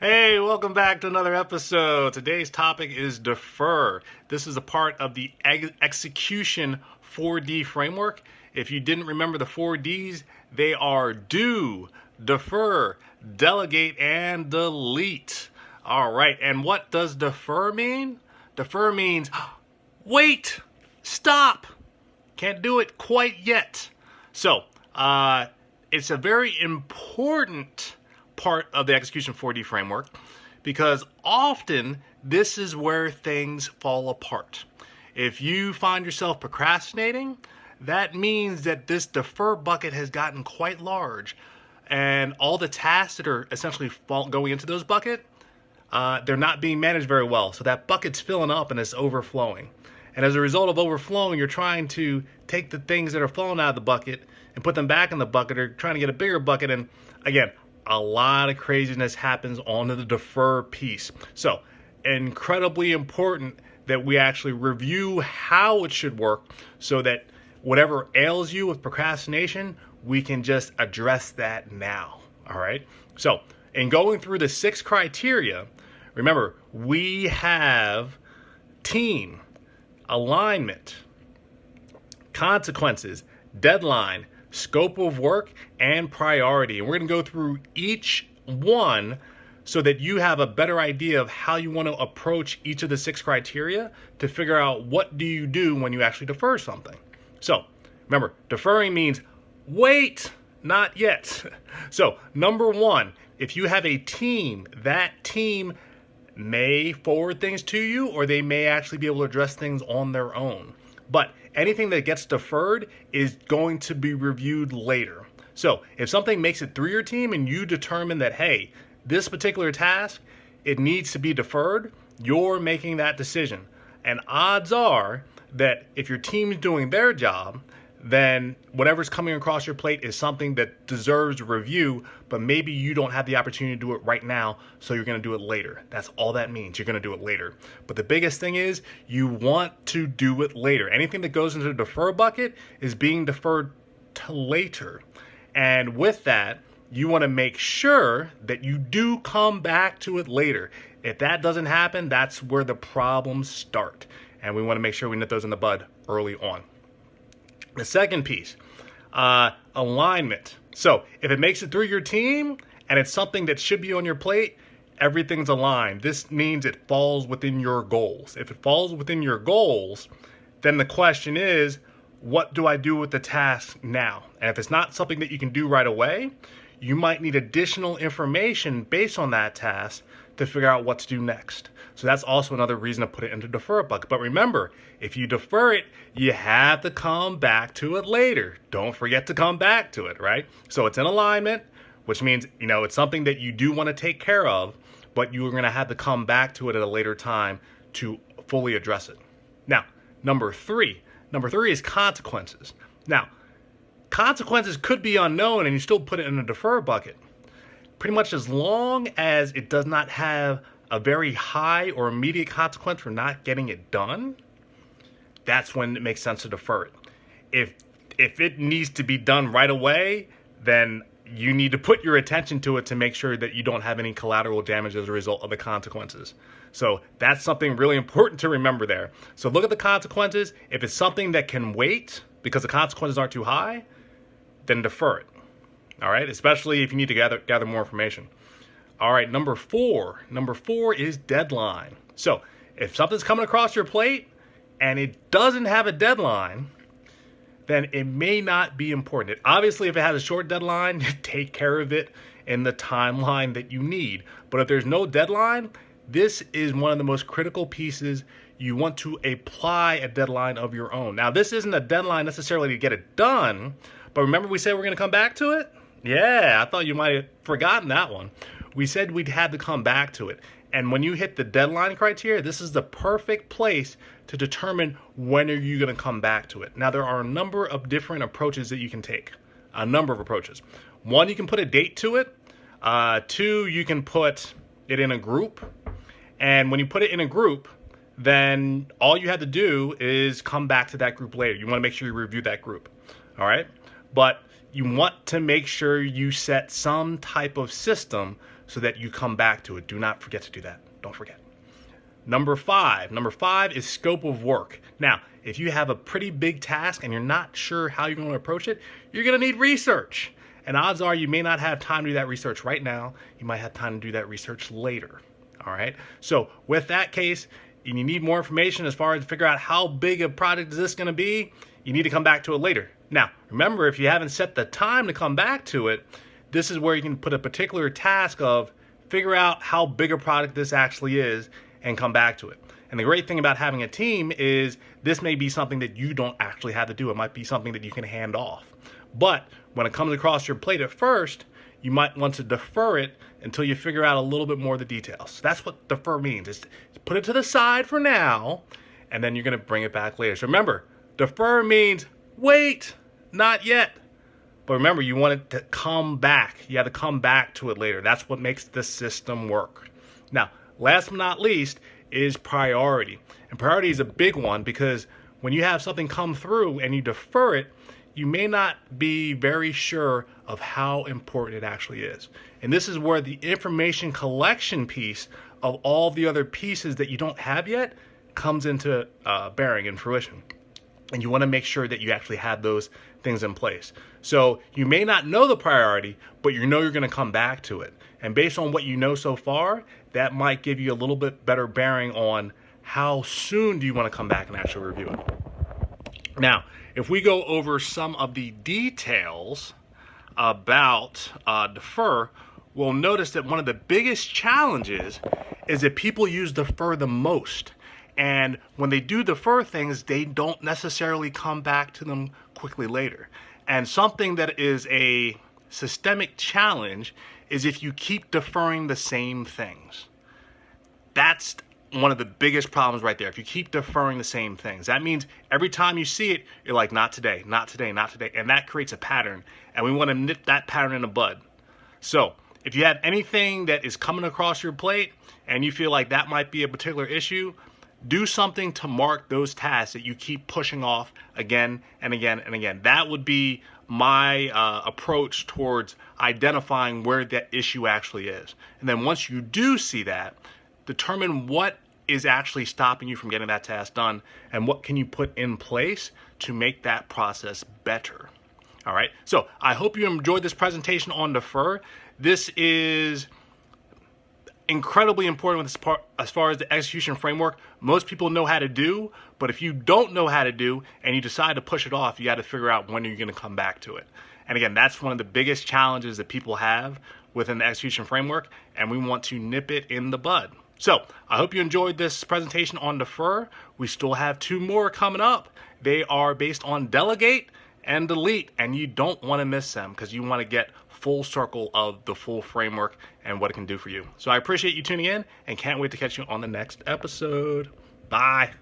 Hey, welcome back to another episode. Today's topic is defer. This is a part of the execution 4D framework. If you didn't remember the 4Ds, they are do, defer, delegate, and delete. All right, and what does defer mean? Defer means wait, stop, can't do it quite yet. So, it's a very important part of the execution 4D framework because often this is where things fall apart. If you find yourself procrastinating, that means that this defer bucket has gotten quite large, and all the tasks that are essentially going into those bucket, they're not being managed very well. So that bucket's filling up and it's overflowing. And as a result of overflowing, you're trying to take the things that are falling out of the bucket and put them back in the bucket, or trying to get a bigger bucket. And again, a lot of craziness happens onto the defer piece. So incredibly important that we actually review how it should work so that whatever ails you with procrastination, we can just address that now. All right. So in going through the 6 criteria, remember, we have team, alignment, consequences, deadline, scope of work, and priority. And we're going to go through each one so that you have a better idea of how you want to approach each of the 6 criteria to figure out what do you do when you actually defer something. So remember, deferring means wait, not yet. So number 1, if you have a team, that team may forward things to you, or they may actually be able to address things on their own. But anything that gets deferred is going to be reviewed later. So if something makes it through your team and you determine that, hey, this particular task, it needs to be deferred, you're making that decision. And odds are that if your team's doing their job, then whatever's coming across your plate is something that deserves review, but maybe you don't have the opportunity to do it right now, so you're going to do it later. That's all that means. You're going to do it later. But the biggest thing is you want to do it later. Anything that goes into the defer bucket is being deferred to later. And with that, you want to make sure that you do come back to it later. If that doesn't happen, that's where the problems start. And we want to make sure we nip those in the bud early on. The second piece, alignment. So if it makes it through your team and it's something that should be on your plate, everything's aligned. This means it falls within your goals. If it falls within your goals, then the question is, what do I do with the task now? And if it's not something that you can do right away, you might need additional information based on that task to figure out what to do next. So that's also another reason to put it into defer bucket. But remember, if you defer it, you have to come back to it later. Don't forget to come back to it, right? So it's in alignment, which means, it's something that you do want to take care of, but you're going to have to come back to it at a later time to fully address it. Now, number three is consequences. Now, consequences could be unknown and you still put it in a defer bucket. Pretty much as long as it does not have a very high or immediate consequence for not getting it done, that's when it makes sense to defer it. If it needs to be done right away, then you need to put your attention to it to make sure that you don't have any collateral damage as a result of the consequences. So that's something really important to remember there. So look at the consequences. If it's something that can wait because the consequences aren't too high, then defer it. All right, especially if you need to gather more information. All right, number 4 is deadline. So if something's coming across your plate and it doesn't have a deadline, then it may not be important. Obviously, if it has a short deadline, take care of it in the timeline that you need. But if there's no deadline, this is one of the most critical pieces. You want to apply a deadline of your own. Now, this isn't a deadline necessarily to get it done, but remember we said we're going to come back to it? Yeah, I thought you might have forgotten that one. We said we'd have to come back to it. And when you hit the deadline criteria, this is the perfect place to determine when are you going to come back to it. Now, there are a number of different approaches that you can take. A number of approaches. 1, you can put a date to it. 2, you can put it in a group. And when you put it in a group, then all you have to do is come back to that group later. You want to make sure you review that group. All right? But you want to make sure you set some type of system so that you come back to it. Do not forget to do that. Don't forget. Number five is scope of work. Now, if you have a pretty big task and you're not sure how you're going to approach it, you're going to need research. And odds are you may not have time to do that research right now. You might have time to do that research later. All right. So with that case, and you need more information as far as figure out how big a project is this going to be, you need to come back to it later. Now, remember, if you haven't set the time to come back to it, this is where you can put a particular task of figure out how big a product this actually is and come back to it. And the great thing about having a team is this may be something that you don't actually have to do. It might be something that you can hand off. But when it comes across your plate at first, you might want to defer it until you figure out a little bit more of the details. So that's what defer means. Is put it to the side for now, and then you're going to bring it back later. So remember, defer means wait, not yet. But remember, you want it to come back. You have to come back to it later. That's what makes the system work. Now, last but not least is priority. And priority is a big one because when you have something come through and you defer it, you may not be very sure of how important it actually is. And this is where the information collection piece of all the other pieces that you don't have yet comes into bearing and fruition. And you want to make sure that you actually have those things in place. So you may not know the priority, but you know you're going to come back to it. And based on what you know so far, that might give you a little bit better bearing on how soon do you want to come back and actually review it. Now, if we go over some of the details about defer, we'll notice that one of the biggest challenges is that people use defer the most. And when they do defer things, they don't necessarily come back to them quickly later. And something that is a systemic challenge is if you keep deferring the same things. That's one of the biggest problems right there. If you keep deferring the same things, that means every time you see it, you're like, not today, not today, not today. And that creates a pattern. And we want to nip that pattern in the bud. So if you have anything that is coming across your plate and you feel like that might be a particular issue, do something to mark those tasks that you keep pushing off again and again and again. That would be my approach towards identifying where that issue actually is. And then once you do see that, determine what is actually stopping you from getting that task done and what can you put in place to make that process better. All right. So I hope you enjoyed this presentation on defer. This is incredibly important with this part as far as the execution framework. Most people know how to do, but if you don't know how to do and you decide to push it off, you got to figure out when you're going to come back to it. And again, that's one of the biggest challenges that people have within the execution framework, and we want to nip it in the bud. So I hope you enjoyed this presentation on defer. We still have 2 more coming up. They are based on delegate and delete, and you don't want to miss them because you want to get full circle of the full framework and what it can do for you. So I appreciate you tuning in and can't wait to catch you on the next episode. Bye.